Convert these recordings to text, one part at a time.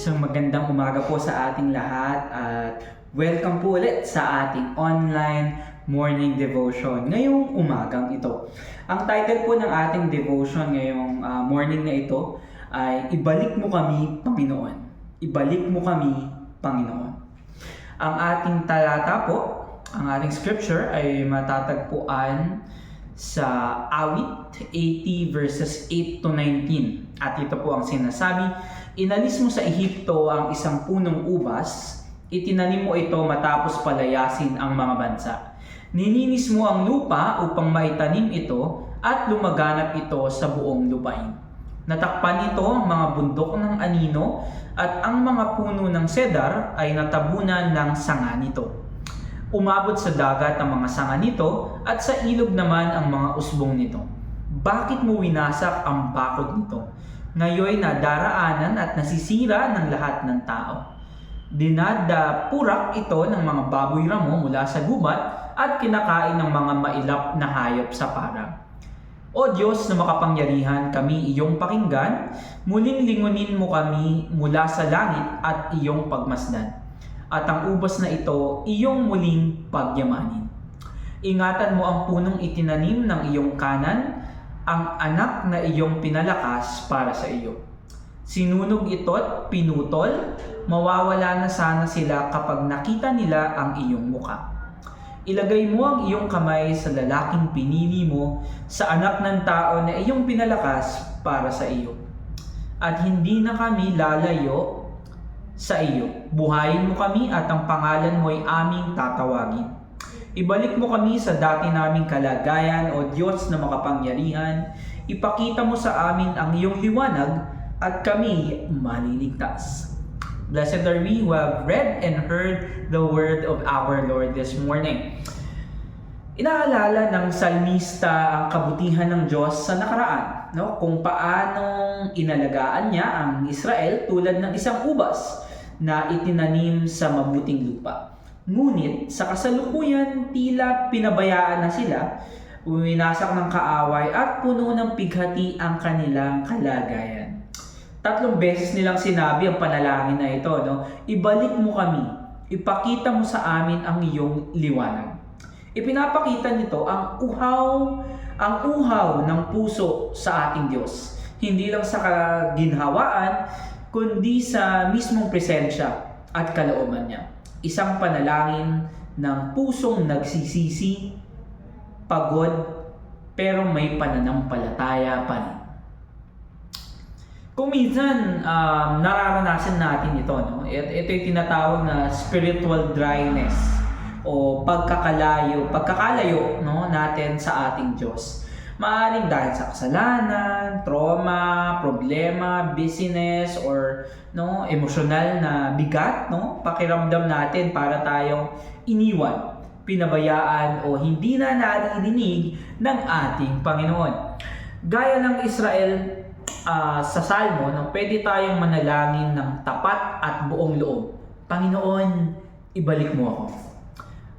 Isang magandang umaga po sa ating lahat at welcome po ulit sa ating online morning devotion ngayong umagang ito. Ang title po ng ating devotion ngayong morning na ito ay Ibalik Mo Kami, Panginoon. Ibalik Mo Kami, Panginoon. Ang ating talata po, ang ating scripture ay matatagpuan sa Awit 80 verses 8 to 19. At ito po ang sinasabi, inalis mo sa Ehipto ang isang punong ubas, itinanim mo ito matapos palayasin ang mga bansa. Nininis mo ang lupa upang maitanim ito at lumaganap ito sa buong lupain. Natakpan nito ang mga bundok ng anino at ang mga puno ng cedar ay natabunan ng sanga nito. Umabot sa dagat ang mga sanga nito at sa ilog naman ang mga usbong nito. Bakit mo winasak ang bakod nito? Ngayon nadaraanan at nasisira ng lahat ng tao. Dinadapurak ito ng mga baboy ramo mula sa gubat at kinakain ng mga mailap na hayop sa parang. O Diyos na makapangyarihan, kami iyong pakinggan, muling lingunin mo kami mula sa langit at iyong pagmasdan. At ang ubas na ito, iyong muling pagyamanin. Ingatan mo ang punong itinanim ng iyong kanan, ang anak na iyong pinalakas para sa iyo. Sinunog ito't pinutol, mawawala na sana sila kapag nakita nila ang iyong muka. Ilagay mo ang iyong kamay sa lalaking pinili mo, sa anak ng tao na iyong pinalakas para sa iyo. At hindi na kami lalayo sa iyo. Buhayin mo kami at ang pangalan mo ay aming tatawagin. Ibalik mo kami sa dati naming kalagayan, O Diyos na makapangyarihan. Ipakita mo sa amin ang iyong liwanag at kami maliligtas. Blessed are we who have read and heard the word of our Lord this morning. Inaalala ng salmista ang kabutihan ng Diyos sa nakaraan, kung paanong inalagaan niya ang Israel tulad ng isang ubas na itinanim sa mabuting lupa. Ngunit sa kasalukuyan tila pinabayaan na sila, winasak ng kaaway at puno ng pighati ang kanilang kalagayan. 3 beses nilang sinabi ang panalangin na ito, Ibalik mo kami, ipakita mo sa amin ang iyong liwanag. Ipinapakita nito ang uhaw ng puso sa ating Diyos. Hindi lang sa kaginhawaan, kundi sa mismong presensya at kalooban niya. Isang panalangin ng pusong nagsisisi, pagod, pero may pananampalataya pa rin. Kung minsan, nararanasan natin ito, Ito yung tinatawag na spiritual dryness o pagkakalayo natin sa ating Diyos. Maaaring dahil sa kasalanan, trauma, problema, busyness, or emosyonal na bigat, pakiramdam natin para tayong iniwan, pinabayaan o hindi na naririnig ng ating Panginoon. Gaya ng Israel sa Salmo, pwede tayong manalangin ng tapat at buong loob. Panginoon, ibalik mo ako.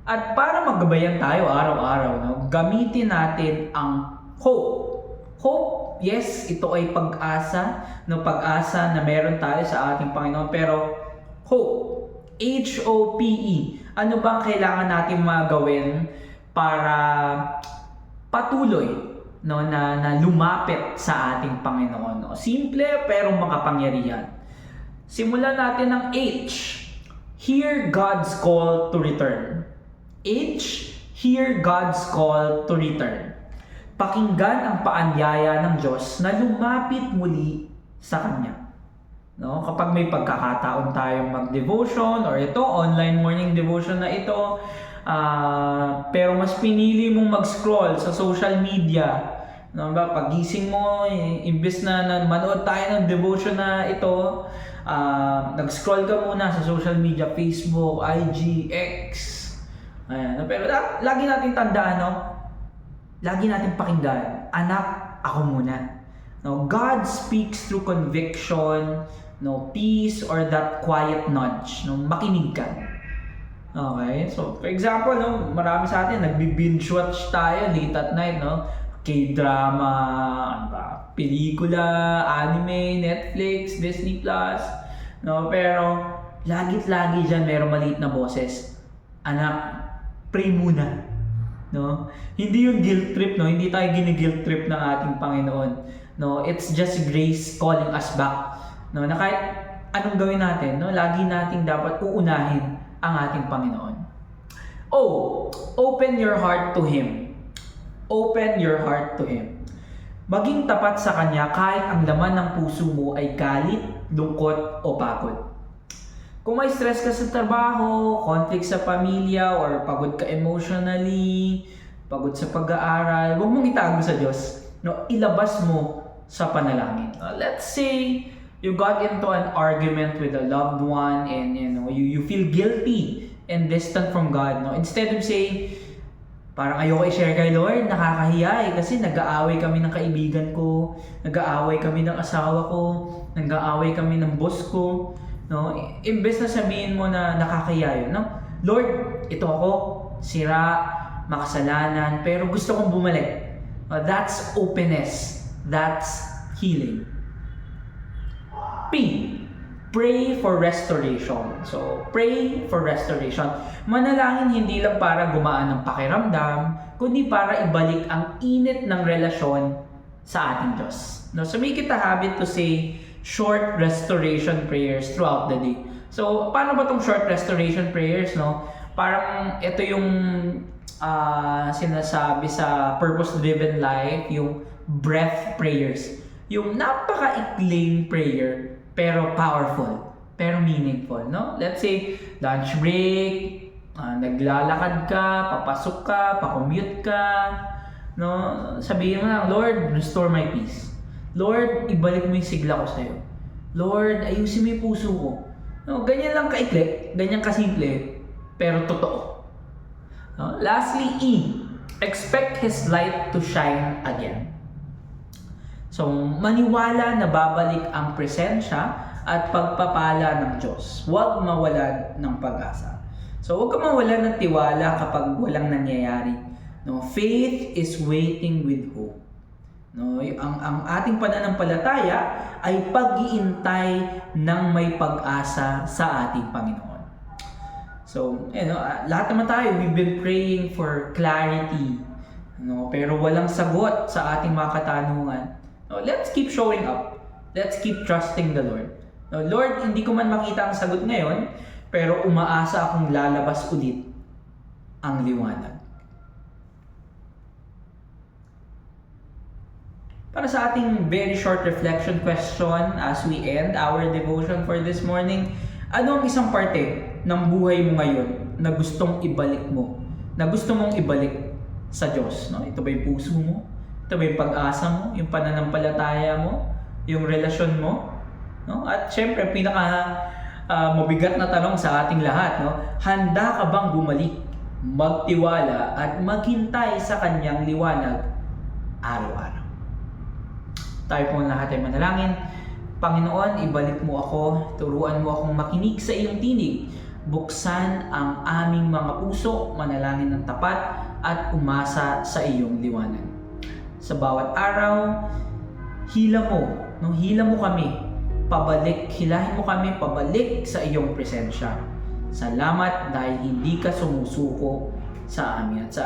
At para magabayan tayo araw-araw, gamitin natin ang hope, yes, ito ay pag-asa, pag-asa na meron tayo sa ating Panginoon. Pero hope, H-O-P-E, ano bang kailangan natin magawin para patuloy na lumapit sa ating Panginoon? Simple pero makapangyarihan. Simulan natin ng H. Hear God's call to return. H. Hear God's call to return. Pakinggan ang paanyaya ng Diyos na lumapit muli sa Kanya. Kapag may pagkakataon tayong mag-devotion or ito, online morning devotion na ito, pero mas pinili mong mag-scroll sa social media, pagising mo, imbes na manood tayo ng devotion na ito, nag-scroll ka muna sa social media, Facebook, IG, X. Ayan. Pero lagi natin tandaan, lagi natin pakinggan, anak, ako muna. God speaks through conviction, peace, or that quiet nudge. Makinig ka. Okay? So, for example, marami sa atin, nagbi-binge watch tayo late at night, K-drama, pelikula, anime, Netflix, Disney Plus. No, pero lagi diyan maliit na boses. Anak, pray muna. No? Hindi yung guilt trip, no? Hindi tayo gini-guilt trip ng ating Panginoon. No, it's just grace calling us back. No, na kahit anong gawin natin, no, lagi nating dapat uunahin ang ating Panginoon. Oh, open your heart to Him. Open your heart to Him. Maging tapat sa Kanya kahit ang laman ng puso mo ay galit, lungkot o pagod. Kung may stress ka sa trabaho, conflict sa pamilya, or pagod ka emotionally, pagod sa pag-aaral, huwag mong itago sa Diyos. No, ilabas mo sa panalangin. Let's say you got into an argument with a loved one and you feel guilty and distant from God. No, instead of saying, parang ayoko i-share kay Lord, nakakahiya kasi nag-aaway kami ng kaibigan ko, nag-aaway kami ng asawa ko, nag-aaway kami ng boss ko. No, imbes na sabihin mo na nakakahiya yun, no? Lord, ito ako, sira, makasalanan, pero gusto kong bumalik. That's openness. That's healing. P. Pray for restoration. So, pray for restoration. Manalangin hindi lang para gumaan ng pakiramdam, kundi para ibalik ang init ng relasyon sa ating Diyos. No, so make it a habit to say short restoration prayers throughout the day. So, paano ba tong short restoration prayers, no? Parang ito yung sinasabi sa purpose-driven life, yung breath prayers. Yung napaka-ikling prayer, pero powerful, pero meaningful, no? Let's say, lunch break, naglalakad ka, papasok ka, pa-commute ka, no? Sabihin mo na, Lord, restore my peace. Lord, ibalik mo yung sigla ko sa'yo. Lord, ayusin mo yung puso ko. No, ganyan lang kaikli, ganyan kasimple, pero totoo. No? Lastly, E. Expect His light to shine again. So, maniwala na babalik ang presensya at pagpapala ng Diyos. Huwag mawalan ng pag-asa. So, huwag ka mawalan ng tiwala kapag walang nangyayari. No, faith is waiting with hope. No, ang ating pananampalataya ay pag-iintay ng may pag-asa sa ating Panginoon. So, lahat naman tayo, we've been praying for clarity. No, pero walang sagot sa ating mga katanungan. No, let's keep showing up. Let's keep trusting the Lord. No, Lord, hindi ko man makita ang sagot ngayon, pero umaasa akong lalabas ulit ang liwanag. Para sa ating very short reflection question as we end our devotion for this morning, ano ang isang parte ng buhay mo ngayon na gustong ibalik mo? Na gusto mong ibalik sa Diyos? No? Ito ba yung puso mo? Ito ba yung pag-asa mo? Yung pananampalataya mo? Yung relasyon mo? No? At syempre, mabigat na tanong sa ating lahat, no? Handa ka bang bumalik, magtiwala at maghintay sa kanyang liwanag araw-araw? Tayo po lahat ay manalangin. Panginoon, ibalik mo ako, turuan mo akong makinig sa iyong tinig. Buksan ang aming mga puso, manalangin ng tapat at umasa sa iyong liwanag. Sa bawat araw, hila mo kami, hilahin mo kami pabalik sa iyong presensya. Salamat dahil hindi ka sumusuko sa amin. At sa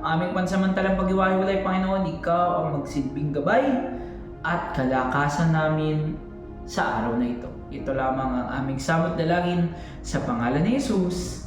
aming pansamantalang pag-iwahiwalay, Panginoon, ikaw ang magsilbing gabay at kalakasan namin sa araw na ito. Ito lamang ang aming samot dalangin sa pangalan ni Jesus.